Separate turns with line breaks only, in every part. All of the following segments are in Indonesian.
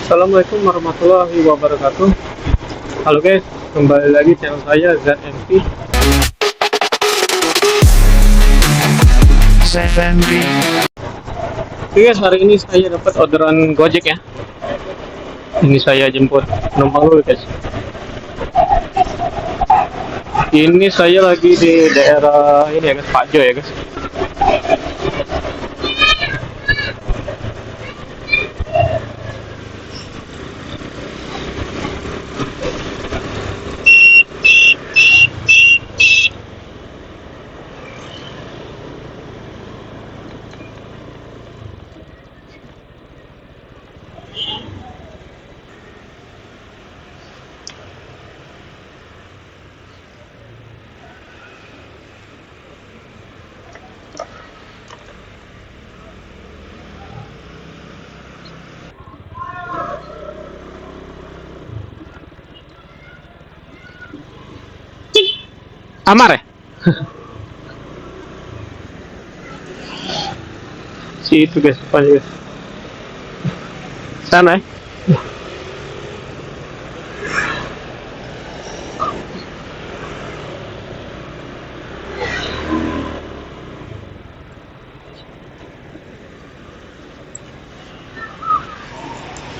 Assalamualaikum warahmatullahi wabarakatuh. Halo guys, kembali lagi channel saya ZMP. Oke guys, hari ini saya dapat orderan Gojek ya. Ini saya jemput penumpang dulu guys. Ini saya lagi di daerah ini ya guys, Pakjo ya guys. Amar ya? Si itu guys, depannya guys. Sana ya?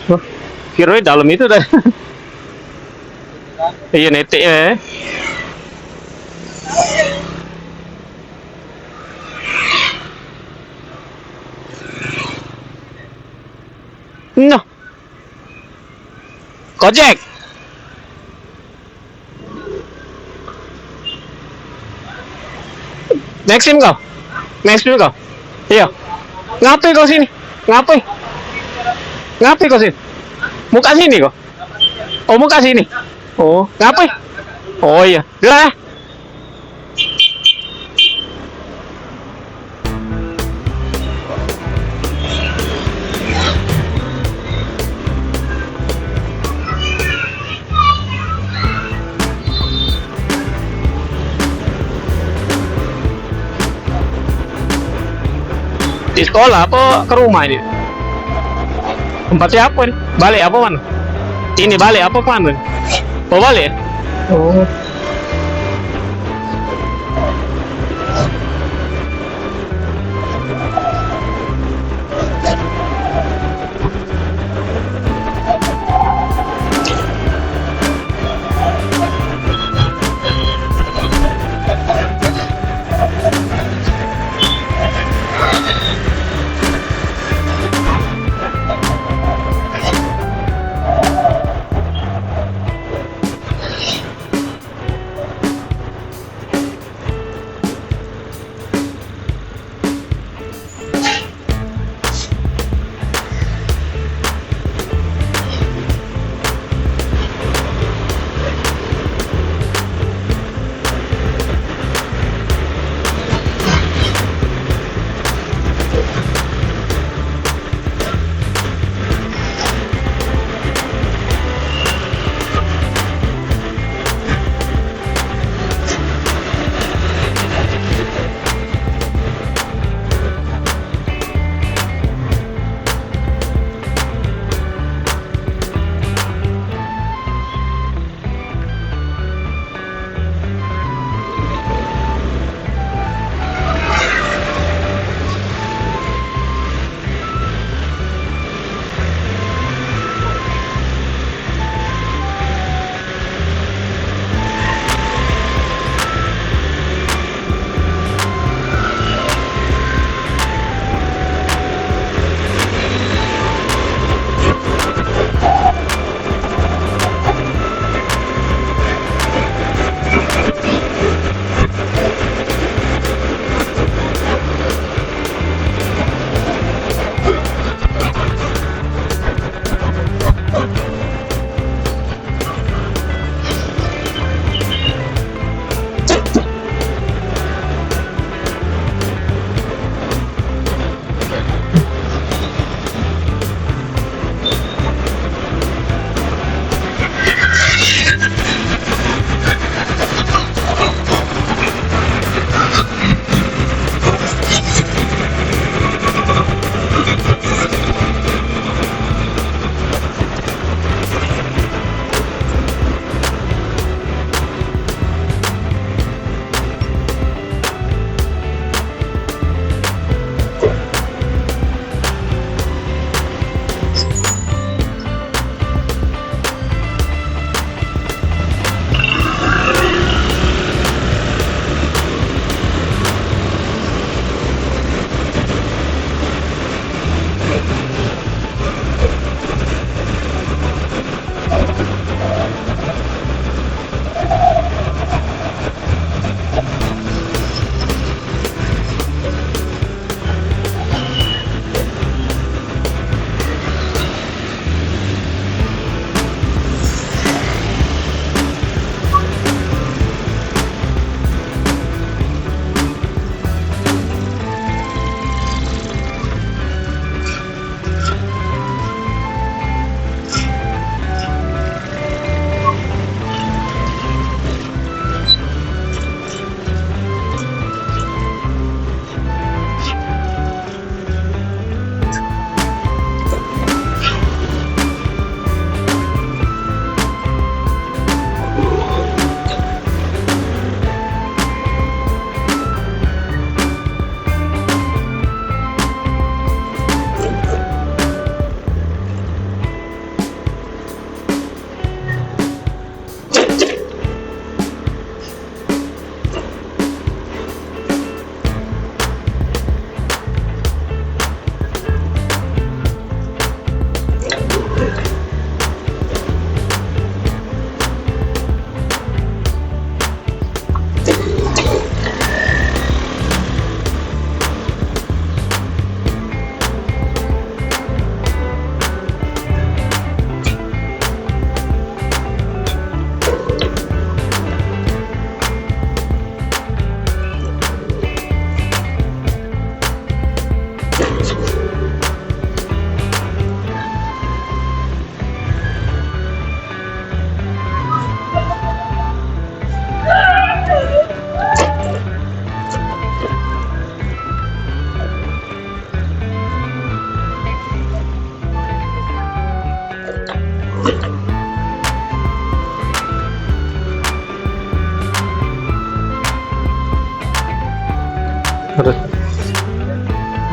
Oh, kira dalam itu dah. Iya netek ya. No. Gojek. Maxim kau? Maxim kau? Iya. Ngapain kau sini? Ngapain? Ngapain kau sini? Muka sini kau? Oh muka sini. Oh ngapain? Oh iya. Gerak. Di sekolah apa ke rumah ini? Tempatnya apa nih? Balik apa mana? Ini balik apa mana? Oh balik ya? Oh.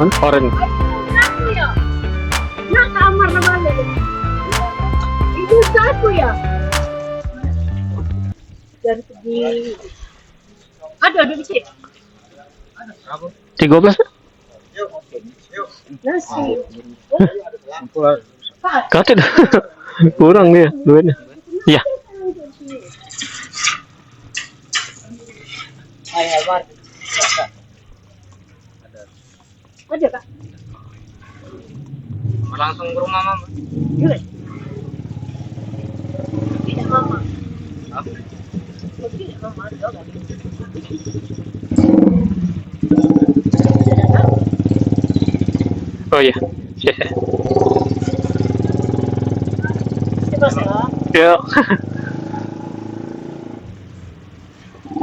Mana? Orange.
Satu ya? Nah, kamar namanya. Itu satu ya? Dari segi... ada di sini.
13.
Nasi.
Kata dah. Kurang dia duitnya. Iya.
Ada kak?
Langsung ke rumah mama.
Iya. Tidak mama.
Apa?
Tidak mama ada kan?
Oh iya. Iya.
Coba saya.
Ya.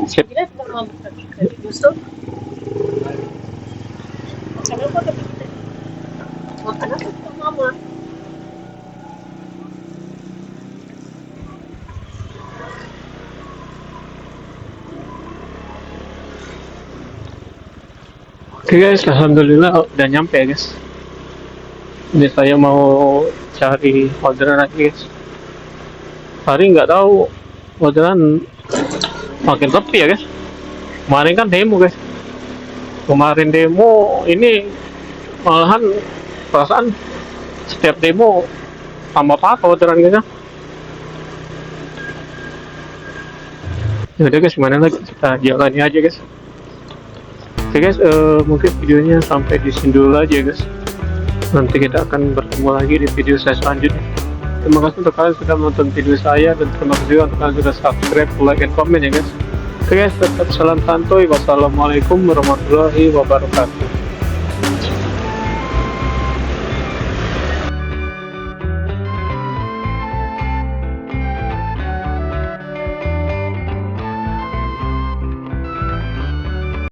Sip.
Kita sudah mau dari Yusuf. Kenapa tapi kita? Makanan itu mama.
Oke guys, alhamdulillah udah nyampe ya guys. Ini saya mau cari orderan lagi guys. Hari nggak tahu orderan makin sepi ya guys. Kemarin kan demo guys. Kemarin demo ini malahan perasaan setiap demo sama apa orderan guys ya. Ya udah guys, gimana lagi kita jalani aja guys. Oke guys, mungkin videonya sampai di sini dulu aja guys. Nanti kita akan bertemu lagi di video saya selanjutnya. Terima kasih untuk kalian sudah menonton video saya, dan terima kasih juga untuk kalian sudah subscribe, like, dan komen ya guys. Oke guys, tetap salam santuy. Wassalamualaikum warahmatullahi wabarakatuh.